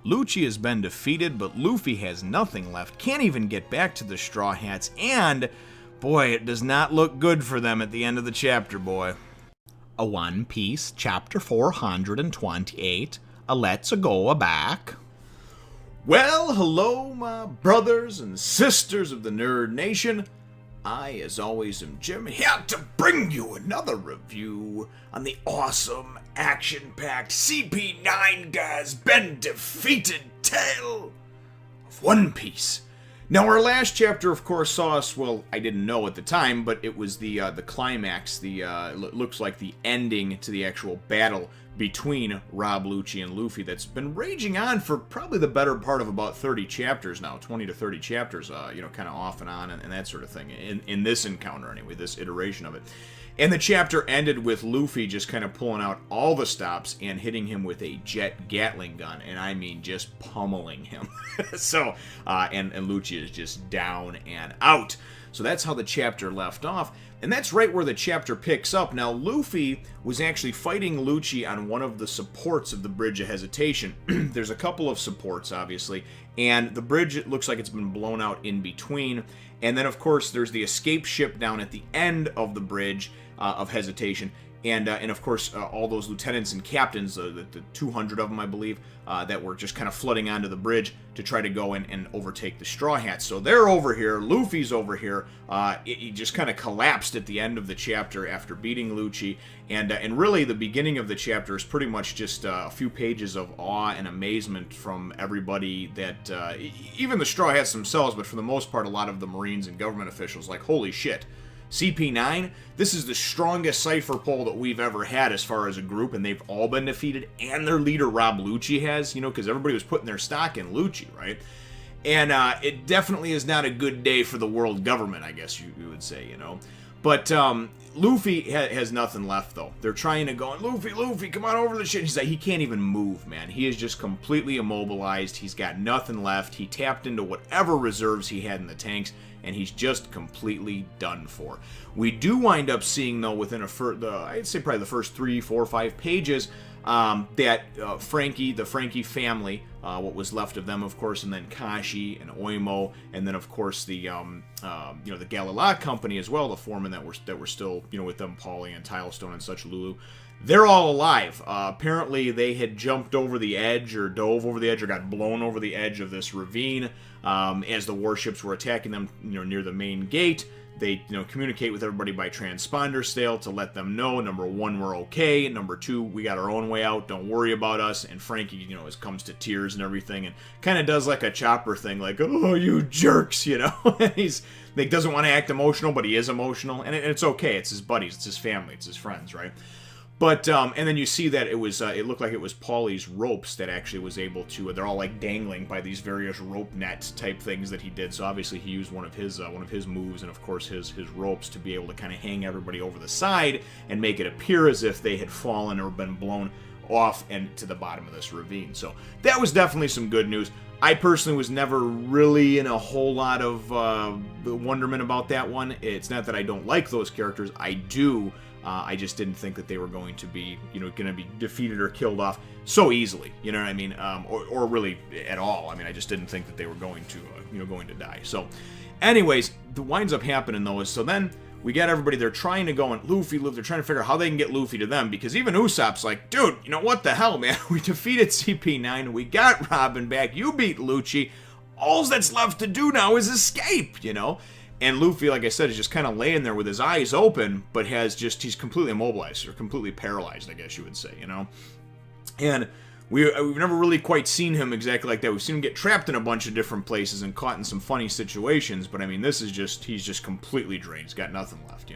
Lucci has been defeated, but Luffy has nothing left, can't even get back to the Straw Hats, and, boy, it does not look good for them at the end of the chapter, boy. A One Piece, chapter 428, a Let's Go Back. Well, hello, my brothers and sisters of the Nerd Nation. I, as always, am Jim, here to bring you another review on the awesome, action-packed CP9 Guy's Been Defeated tale of One Piece. Now, our last chapter, of course, saw us, well, I didn't know at the time, but it was the climax, looks like the ending to the actual battle between Rob, Lucci, and Luffy that's been raging on for probably the better part of about 30 chapters now, 20 to 30 chapters, kind of off and on and that sort of thing, in this encounter anyway, this iteration of it. And the chapter ended with Luffy just kind of pulling out all the stops and hitting him with a jet Gatling gun, and I mean just pummeling him. So, and Lucci is just down and out. So that's how the chapter left off, and that's right where the chapter picks up. Now, Luffy was actually fighting Lucci on one of the supports of the Bridge of Hesitation. There's a couple of supports, obviously, and the bridge, it looks like it's been blown out in between. And then, of course, there's the escape ship down at the end of the Bridge of Hesitation. And of course, all those lieutenants and captains, the 200 of them, I believe, that were just kind of flooding onto the bridge to try to go in and overtake the Straw Hats. So they're over here, Luffy's over here. He just kind of collapsed at the end of the chapter after beating Lucci. And really, the beginning of the chapter is pretty much just a few pages of awe and amazement from everybody that, even the Straw Hats themselves, but for the most part, a lot of the Marines and government officials, like, holy shit. CP9, this is the strongest cipher poll that we've ever had as far as a group, and they've all been defeated, and their leader, Rob Lucci, has, because everybody was putting their stock in Lucci, right? And it definitely is not a good day for the world government, I guess you would say, But Luffy has nothing left, though. They're trying to go, Luffy, come on over the shit. He's like, he can't even move, man. He is just completely immobilized. He's got nothing left. He tapped into whatever reserves he had in the tanks, and he's just completely done for. We do wind up seeing, though, within I'd say probably the first 3, 4, 5 pages, that Franky, the Franky family, what was left of them, of course, and then Kashi and Oimo, and then, of course, the Galilea Company as well, the foremen that were still, with them, Paulie and Tilestone and such, Lulu. They're all alive. Apparently, they had jumped over the edge or dove over the edge or got blown over the edge of this ravine as the warships were attacking them, near the main gate. They, communicate with everybody by transponder still to let them know, number one, we're okay. Number two, we got our own way out. Don't worry about us. And Franky, comes to tears and everything and kind of does like a Chopper thing, like, oh, you jerks, And he's like, doesn't want to act emotional, but he is emotional. And it's okay. It's his buddies. It's his family. It's his friends, right? But, and then you see that it looked like it was Paulie's ropes that actually was able to, they're all like dangling by these various rope net type things that he did. So obviously he used one of his moves and of course his ropes to be able to kind of hang everybody over the side and make it appear as if they had fallen or been blown off and to the bottom of this ravine. So that was definitely some good news. I personally was never really in a whole lot of wonderment about that one. It's not that I don't like those characters. I do. I just didn't think that they were going to be, going to be defeated or killed off so easily, you know what I mean? Or really at all. I mean, I just didn't think that they were going to die. So, anyways, what winds up happening though is, so then we got everybody, they're trying to go and Luffy, they're trying to figure out how they can get Luffy to them, because even Usopp's like, dude, what the hell, man? We defeated CP9, we got Robin back, you beat Lucci, all that's left to do now is escape, And Luffy, like I said, is just kind of laying there with his eyes open, but he's completely immobilized, or completely paralyzed, I guess you would say, And we've never really quite seen him exactly like that. We've seen him get trapped in a bunch of different places and caught in some funny situations, but I mean, he's just completely drained. He's got nothing left,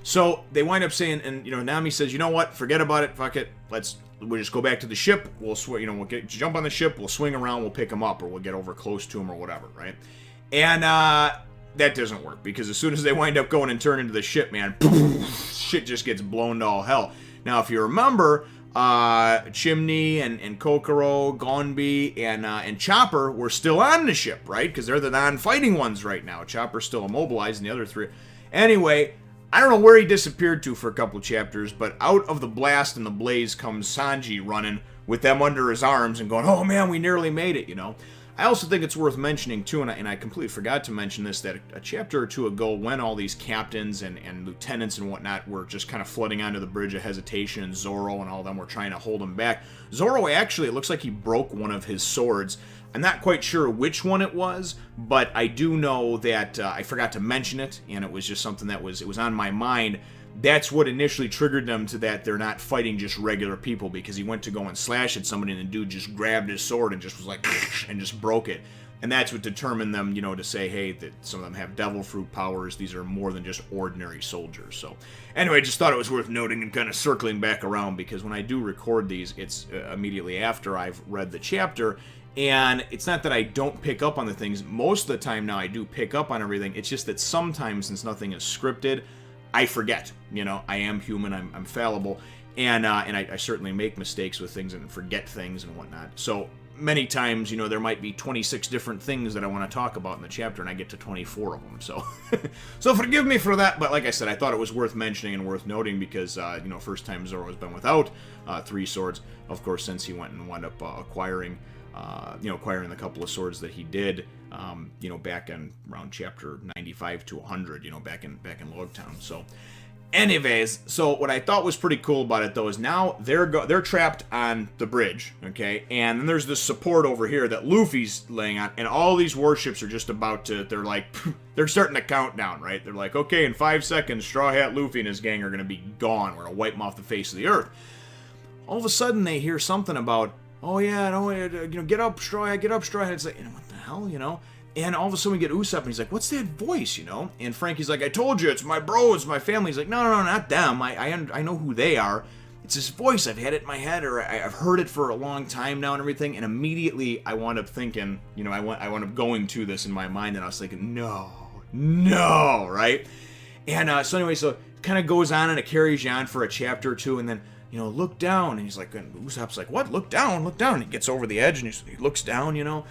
So they wind up saying, and, Nami says, you know what, forget about it, fuck it, we'll just go back to the ship, we'll jump on the ship, we'll swing around, we'll pick him up, or we'll get over close to him, or whatever, right? And, that doesn't work, because as soon as they wind up going and turn into the ship, man, shit just gets blown to all hell. Now, if you remember, Chimney and Kokoro, Gonbi, and Chopper were still on the ship, right? Because they're the non-fighting ones right now. Chopper's still immobilized, and the other three. Anyway, I don't know where he disappeared to for a couple chapters, but out of the blast and the blaze comes Sanji running with them under his arms and going, oh man, we nearly made it, you know. I also think it's worth mentioning, too, and I completely forgot to mention this, that a chapter or two ago, when all these captains and lieutenants and whatnot were just kind of flooding onto the Bridge of Hesitation, and Zoro and all of them were trying to hold him back, Zoro actually, it looks like he broke one of his swords. I'm not quite sure which one it was, but I do know that I forgot to mention it, and it was just something that was on my mind. That's what initially triggered them to that they're not fighting just regular people, because he went to go and slash at somebody and the dude just grabbed his sword and just was like, and just broke it. And that's what determined them, you know, to say, hey, that some of them have devil fruit powers. These are more than just ordinary soldiers. So anyway, just thought it was worth noting and kind of circling back around, because when I do record these, it's immediately after I've read the chapter. And it's not that I don't pick up on the things. Most of the time now I do pick up on everything. It's just that sometimes, since nothing is scripted, I forget. You know, I am human, I'm fallible, and I certainly make mistakes with things and forget things and whatnot. So many times, you know, there might be 26 different things that I want to talk about in the chapter, and I get to 24 of them. So, so forgive me for that. But like I said, I thought it was worth mentioning and worth noting because, you know, first time Zoro has been without 3 swords, of course, since he went and wound up acquiring the couple of swords that he did, you know, back in around chapter 95 to 100, you know, back in Logtown. So, anyways, so what I thought was pretty cool about it though is now they're trapped on the bridge, okay, and then there's this support over here that Luffy's laying on, and all these warships are just about to. They're starting to count down, right? They're like, okay, in 5 seconds, Straw Hat Luffy and his gang are gonna be gone. We're gonna wipe them off the face of the earth. All of a sudden, they hear something about, oh yeah, no, you know, get up, Straw Hat, get up, Straw Hat. It's like, you know, what the hell, you know? And all of a sudden we get Usopp, and he's like, what's that voice, you know? And Franky's like, I told you, it's my bros, my family. He's like, no, not them. I know who they are. It's this voice. I've had it in my head, or I've heard it for a long time now and everything. And immediately I wound up thinking, you know, I wound up going to this in my mind, and I was thinking, no, right? And so anyway, so it kind of goes on, and it carries you on for a chapter or two, and then, you know, look down, and he's like, and Usopp's like, what? Look down. And he gets over the edge, and he looks down, you know,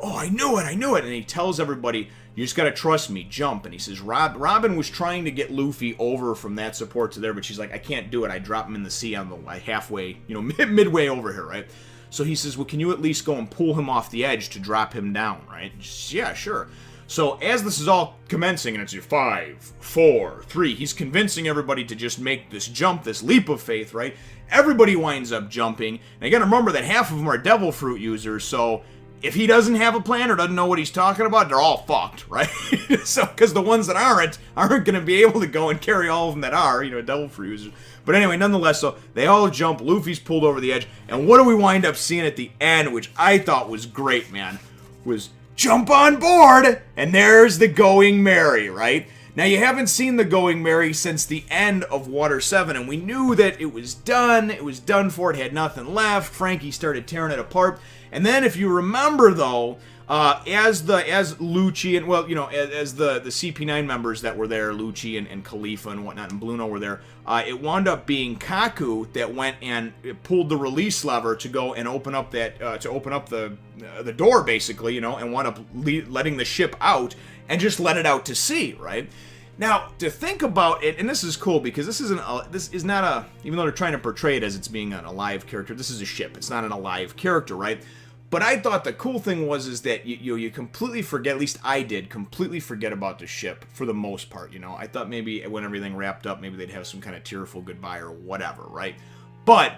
oh, I knew it, and he tells everybody, you just gotta trust me, jump, and he says, Robin was trying to get Luffy over from that support to there, but she's like, I can't do it, I drop him in the sea on the halfway, you know, midway over here, right? So he says, well, can you at least go and pull him off the edge to drop him down, right? Yeah, sure. So as this is all commencing, and it's your 5, 4, 3, he's convincing everybody to just make this jump, this leap of faith, right? Everybody winds up jumping, and you gotta remember that half of them are devil fruit users, so if he doesn't have a plan or doesn't know what he's talking about, they're all fucked, right? So, because the ones that aren't going to be able to go and carry all of them that are, you know, devil fruit users. But anyway, nonetheless, so they all jump, Luffy's pulled over the edge, and what do we wind up seeing at the end, which I thought was great, man, was jump on board, and there's the Going Merry, right? Now, you haven't seen the Going Merry since the end of Water 7, and we knew that it was done for, it had nothing left, Franky started tearing it apart, and then if you remember, though, as Lucci and, well, you know, as the CP9 members that were there, Lucci and Khalifa and whatnot, and Bluno were there, it wound up being Kaku that went and pulled the release lever to go and open up that, to open up the door, basically, you know, and wound up letting the ship out, and just let it out to sea, right? Now, to think about it, and this is cool because this is not a, even though they're trying to portray it as it's being an alive character, this is a ship. It's not an alive character, right? But I thought the cool thing is that you completely forget, at least I did, completely forget about the ship for the most part, you know? I thought maybe when everything wrapped up, maybe they'd have some kind of tearful goodbye or whatever, right? But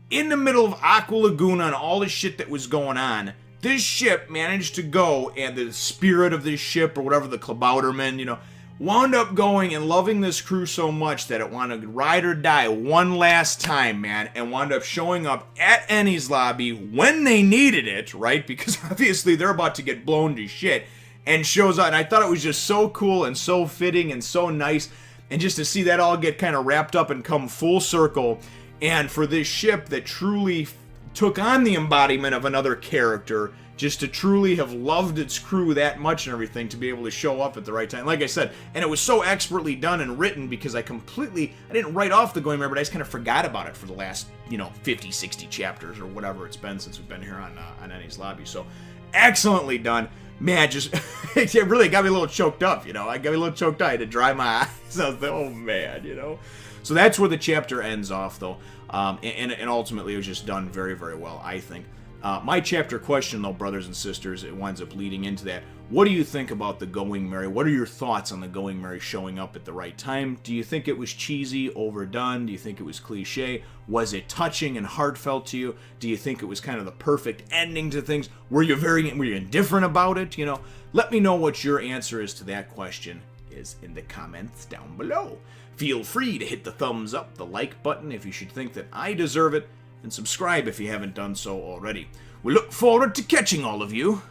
in the middle of Aqua Laguna and all the shit that was going on, this ship managed to go, and the spirit of this ship, or whatever, the Klabouterman, you know, wound up going and loving this crew so much that it wanted to ride or die one last time, man, and wound up showing up at Enies lobby when they needed it, right? Because obviously they're about to get blown to shit, and shows up, and I thought it was just so cool and so fitting and so nice, and just to see that all get kind of wrapped up and come full circle, and for this ship that truly took on the embodiment of another character, just to truly have loved its crew that much and everything, to be able to show up at the right time. Like I said, and it was so expertly done and written because I didn't write off the Going Merry, but I just kind of forgot about it for the last, you know, 50, 60 chapters or whatever it's been since we've been here on Enies Lobby. So excellently done. Man, just it really got me a little choked up, you know. I got me a little choked up. I had to dry my eyes. I was like, oh man, you know. So that's where the chapter ends off, though, and ultimately it was just done very, very well, I think. My chapter question, though, brothers and sisters, it winds up leading into that. What do you think about the Going Merry? What are your thoughts on the Going Merry showing up at the right time? Do you think it was cheesy, overdone? Do you think it was cliche? Was it touching and heartfelt to you? Do you think it was kind of the perfect ending to things? Were you indifferent about it? You know, let me know what your answer is to that question is in the comments down below. Feel free to hit the thumbs up, the like button if you should think that I deserve it, and subscribe if you haven't done so already. We look forward to catching all of you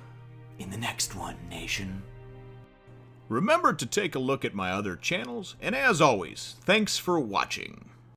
in the next one, Nation. Remember to take a look at my other channels, and as always, thanks for watching.